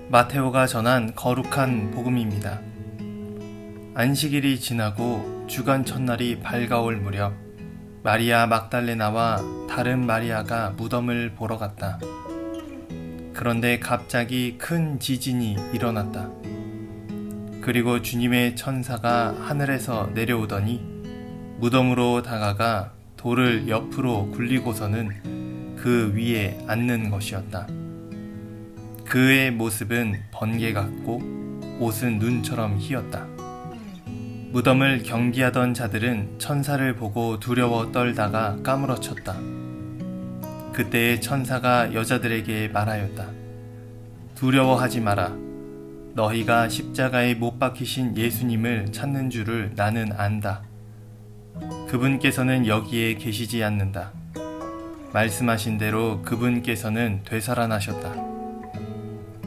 마테오가 전한 거룩한 복음입니다. 안식일이 지나고 주간 첫날이 밝아올 무렵 마리아 막달레나와 다른 마리아가 무덤을 보러 갔다. 그런데 갑자기 큰 지진이 일어났다. 그리고 주님의 천사가 하늘에서 내려오더니 무덤으로 다가가 돌을 옆으로 굴리고서는 그 위에 앉는 것이었다. 그의 모습은 번개 같고 옷은 눈처럼 희었다. 무덤을 경비하던 자들은 천사를 보고 두려워 떨다가 까무러쳤다. 그때의 천사가 여자들에게 말하였다. 두려워하지 마라. 너희가 십자가에 못 박히신 예수님을 찾는 줄을 나는 안다. 그분께서는 여기에 계시지 않는다. 말씀하신 대로 그분께서는 되살아나셨다.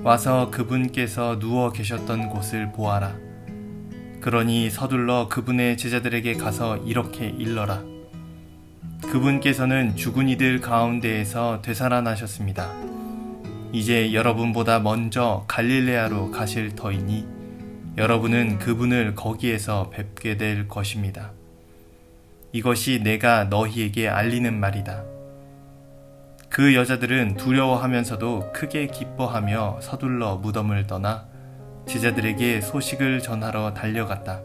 와서 그분께서 누워 계셨던 곳을 보아라. 그러니 서둘러 그분의 제자들에게 가서 이렇게 일러라. 그분께서는 죽은 이들 가운데에서 되살아나셨습니다. 이제 여러분보다 먼저 갈릴레아로 가실 터이니 여러분은 그분을 거기에서 뵙게 될 것입니다. 이것이 내가 너희에게 알리는 말이다. 그 여자들은 두려워하면서도 크게 기뻐하며 서둘러 무덤을 떠나 제자들에게 소식을 전하러 달려갔다.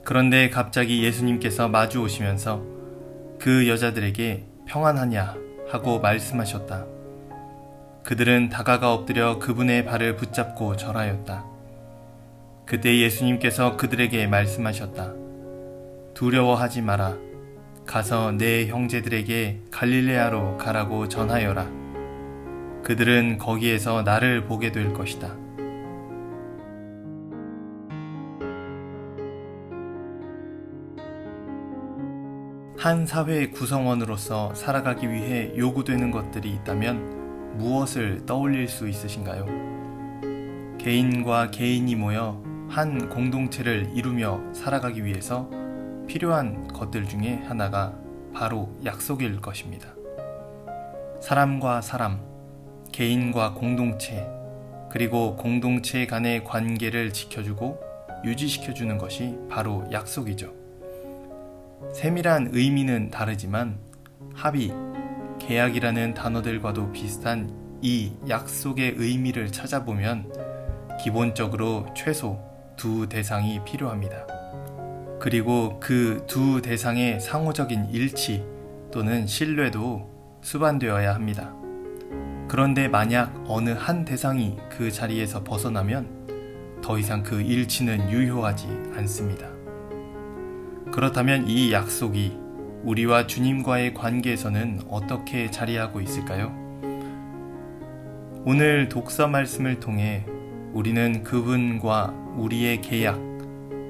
그런데 갑자기 예수님께서 마주 오시면서 그 여자들에게 평안하냐 하고 말씀하셨다. 그들은 다가가 엎드려 그분의 발을 붙잡고 절하였다. 그때 예수님께서 그들에게 말씀하셨다. 두려워하지 마라. 가서 내 형제들에게 갈릴레아로 가라고 전하여라. 그들은 거기에서 나를 보게 될 것이다. 한 사회의 구성원으로서 살아가기 위해 요구되는 것들이 있다면 무엇을 떠올릴 수 있으신가요? 개인과 개인이 모여 한 공동체를 이루며 살아가기 위해서 필요한 것들 중에 하나가 바로 약속일 것입니다. 사람과 사람, 개인과 공동체, 그리고 공동체 간의 관계를 지켜주고 유지시켜주는 것이 바로 약속이죠. 세밀한 의미는 다르지만 합의, 계약이라는 단어들과도 비슷한 이 약속의 의미를 찾아보면 기본적으로 최소 두 대상이 필요합니다. 그리고 그 두 대상의 상호적인 일치 또는 신뢰도 수반되어야 합니다. 그런데 만약 어느 한 대상이 그 자리에서 벗어나면 더 이상 그 일치는 유효하지 않습니다. 그렇다면 이 약속이 우리와 주님과의 관계에서는 어떻게 자리하고 있을까요? 오늘 독서 말씀을 통해 우리는 그분과 우리의 계약,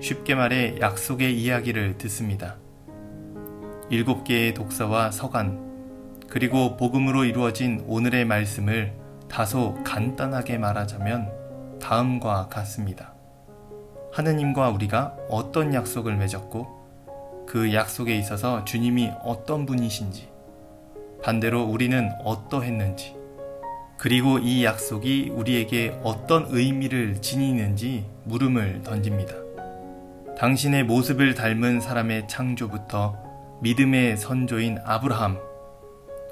쉽게 말해 약속의 이야기를 듣습니다. 7개의 독서와 서간, 그리고 복음으로 이루어진 오늘의 말씀을 다소 간단하게 말하자면 다음과 같습니다. 하느님과 우리가 어떤 약속을 맺었고 그 약속에 있어서 주님이 어떤 분이신지, 반대로 우리는 어떠했는지, 그리고 이 약속이 우리에게 어떤 의미를 지니는지 물음을 던집니다. 당신의 모습을 닮은 사람의 창조부터 믿음의 선조인 아브라함,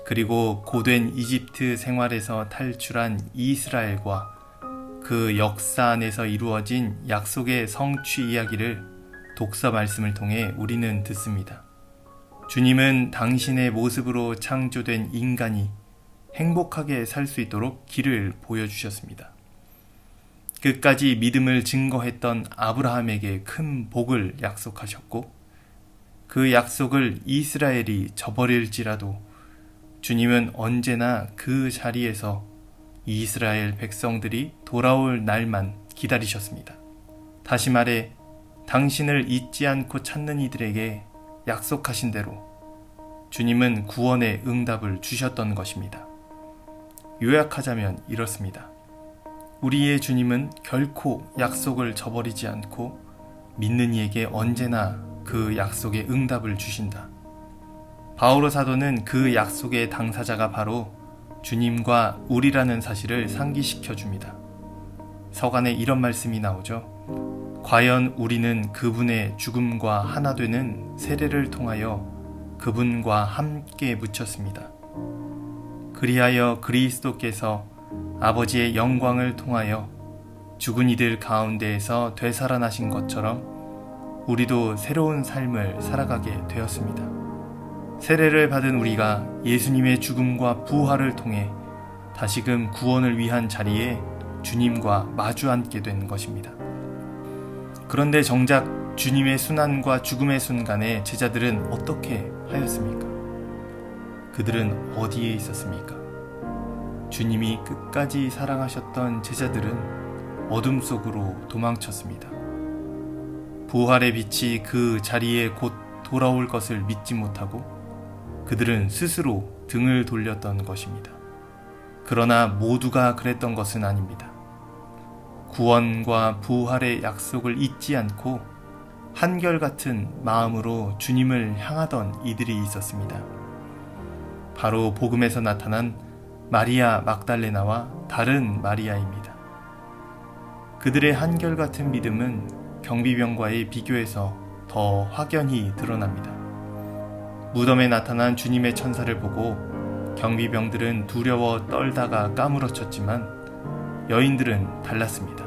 그리고 고된 이집트 생활에서 탈출한 이스라엘과 그 역사 안에서 이루어진 약속의 성취 이야기를 독서 말씀을 통해 우리는 듣습니다. 주님은 당신의 모습으로 창조된 인간이 행복하게 살 수 있도록 길을 보여주셨습니다. 끝까지 믿음을 증거했던 아브라함에게 큰 복을 약속하셨고 그 약속을 이스라엘이 저버릴지라도 주님은 언제나 그 자리에서 이스라엘 백성들이 돌아올 날만 기다리셨습니다. 다시 말해 당신을 잊지 않고 찾는 이들에게 약속하신 대로 주님은 구원의 응답을 주셨던 것입니다. 요약하자면 이렇습니다. 우리의 주님은 결코 약속을 저버리지 않고 믿는 이에게 언제나 그 약속의 응답을 주신다. 바오로 사도는 그 약속의 당사자가 바로 주님과 우리라는 사실을 상기시켜 줍니다. 서간에 이런 말씀이 나오죠. 과연 우리는 그분의 죽음과 하나 되는 세례를 통하여 그분과 함께 묻혔습니다. 그리하여 그리스도께서 아버지의 영광을 통하여 죽은 이들 가운데에서 되살아나신 것처럼 우리도 새로운 삶을 살아가게 되었습니다. 세례를 받은 우리가 예수님의 죽음과 부활을 통해 다시금 구원을 위한 자리에 주님과 마주 앉게 된 것입니다. 그런데 정작 주님의 순환과 죽음의 순간에 제자들은 어떻게 하였습니까? 그들은 어디에 있었습니까? 주님이 끝까지 사랑하셨던 제자들은 어둠 속으로 도망쳤습니다. 부활의 빛이 그 자리에 곧 돌아올 것을 믿지 못하고 그들은 스스로 등을 돌렸던 것입니다. 그러나 모두가 그랬던 것은 아닙니다. 구원과 부활의 약속을 잊지 않고 한결같은 마음으로 주님을 향하던 이들이 있었습니다. 바로 복음에서 나타난 마리아 막달레나와 다른 마리아입니다. 그들의 한결같은 믿음은 경비병과의 비교에서 더 확연히 드러납니다. 무덤에 나타난 주님의 천사를 보고 경비병들은 두려워 떨다가 까무러쳤지만 여인들은 달랐습니다.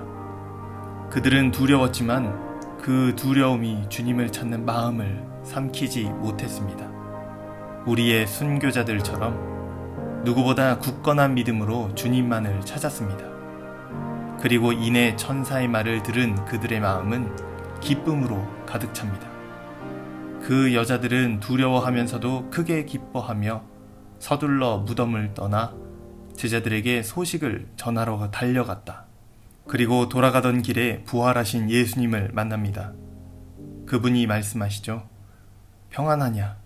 그들은 두려웠지만 그 두려움이 주님을 찾는 마음을 삼키지 못했습니다. 우리의 순교자들처럼 누구보다 굳건한 믿음으로 주님만을 찾았습니다. 그리고 이내 천사의 말을 들은 그들의 마음은 기쁨으로 가득 찹니다. 그 여자들은 두려워하면서도 크게 기뻐하며 서둘러 무덤을 떠나 제자들에게 소식을 전하러 달려갔다. 그리고 돌아가던 길에 부활하신 예수님을 만납니다. 그분이 말씀하시죠. 평안하냐?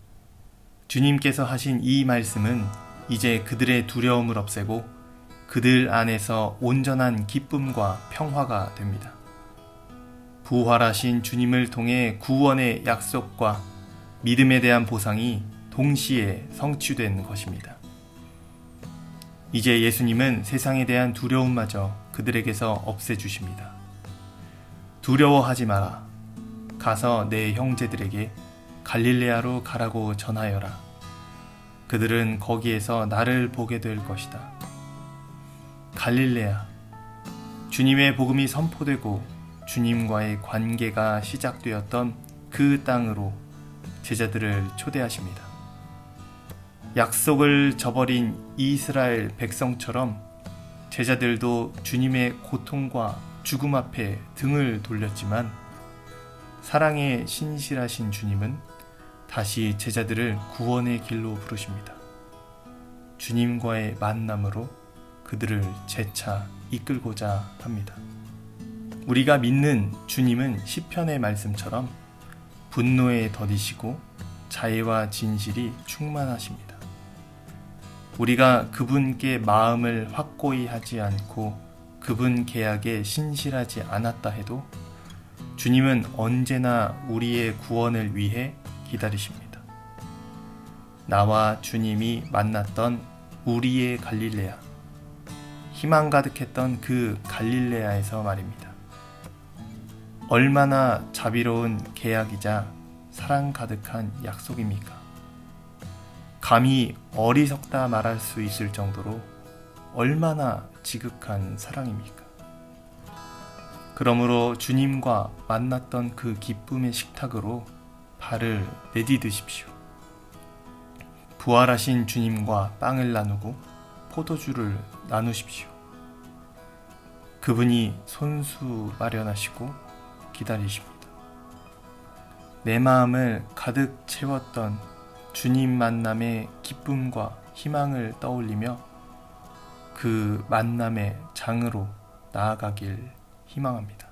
주님께서 하신 이 말씀은 이제 그들의 두려움을 없애고 그들 안에서 온전한 기쁨과 평화가 됩니다. 부활하신 주님을 통해 구원의 약속과 믿음에 대한 보상이 동시에 성취된 것입니다. 이제 예수님은 세상에 대한 두려움마저 그들에게서 없애주십니다. 두려워하지 마라. 가서 내 형제들에게 갈릴레아로 가라고 전하여라. 그들은 거기에서 나를 보게 될 것이다. 갈릴레아, 주님의 복음이 선포되고 주님과의 관계가 시작되었던 그 땅으로 제자들을 초대하십니다. 약속을 저버린 이스라엘 백성처럼 제자들도 주님의 고통과 죽음 앞에 등을 돌렸지만 사랑에 신실하신 주님은 다시 제자들을 구원의 길로 부르십니다. 주님과의 만남으로 그들을 재차 이끌고자 합니다. 우리가 믿는 주님은 시편의 말씀처럼 분노에 더디시고 자애와 진실이 충만하십니다. 우리가 그분께 마음을 확고히 하지 않고 그분 계약에 신실하지 않았다 해도 주님은 언제나 우리의 구원을 위해 기다리십니다. 나와 주님이 만났던 우리의 갈릴레아, 희망 가득했던 그 갈릴레아에서 말입니다. 얼마나 자비로운 계약이자 사랑 가득한 약속입니까? 감히 어리석다 말할 수 있을 정도로 얼마나 지극한 사랑입니까? 그러므로 주님과 만났던 그 기쁨의 식탁으로 발을 내디드십시오. 부활하신 주님과 빵을 나누고 포도주를 나누십시오. 그분이 손수 마련하시고 기다리십니다. 내 마음을 가득 채웠던 주님 만남의 기쁨과 희망을 떠올리며 그 만남의 장으로 나아가길 희망합니다.